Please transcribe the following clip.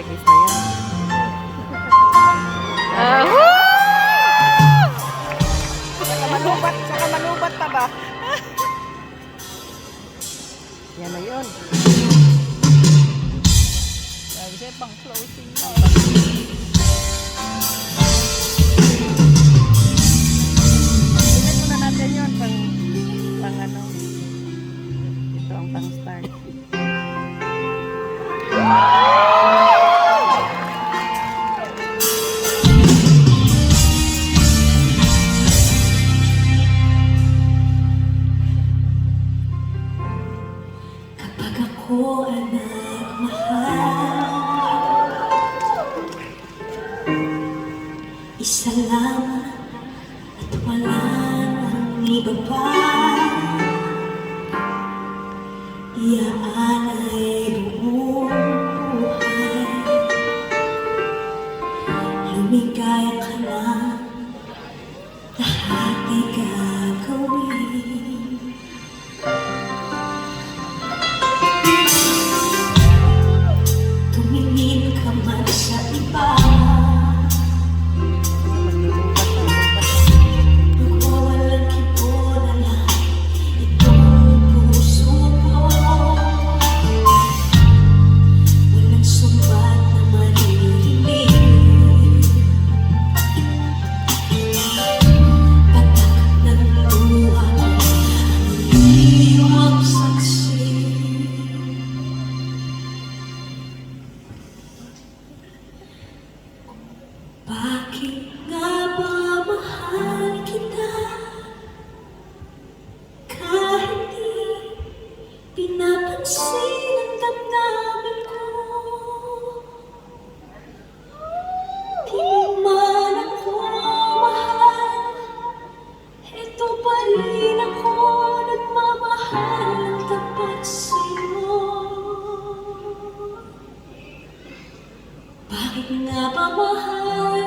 Nagis na yan. Saka malubat pa ba? Yan na yun. Sabi siya, pang closing na. Tingnan muna natin yun pang ano. Ito ang pang start. Kapag ako ay nagmahal, isa lang at wala nang iba pa, iyaan ay buong buhay. Lumigaya ka lang, lahat ay gagawin. Tumingin ka man sa iba, nagwawalang kibo na lang itong puso ko. Walang sumbat na maririnig, patak ng luha ko ang iyong saksi. Bakit nga ba mahal kita kahit di pinapansin ang damdamin ko? Di mo man ako mahal, eto pa rin ako nagmamahal ng tapat sa'yo. Bakit nga ba mahal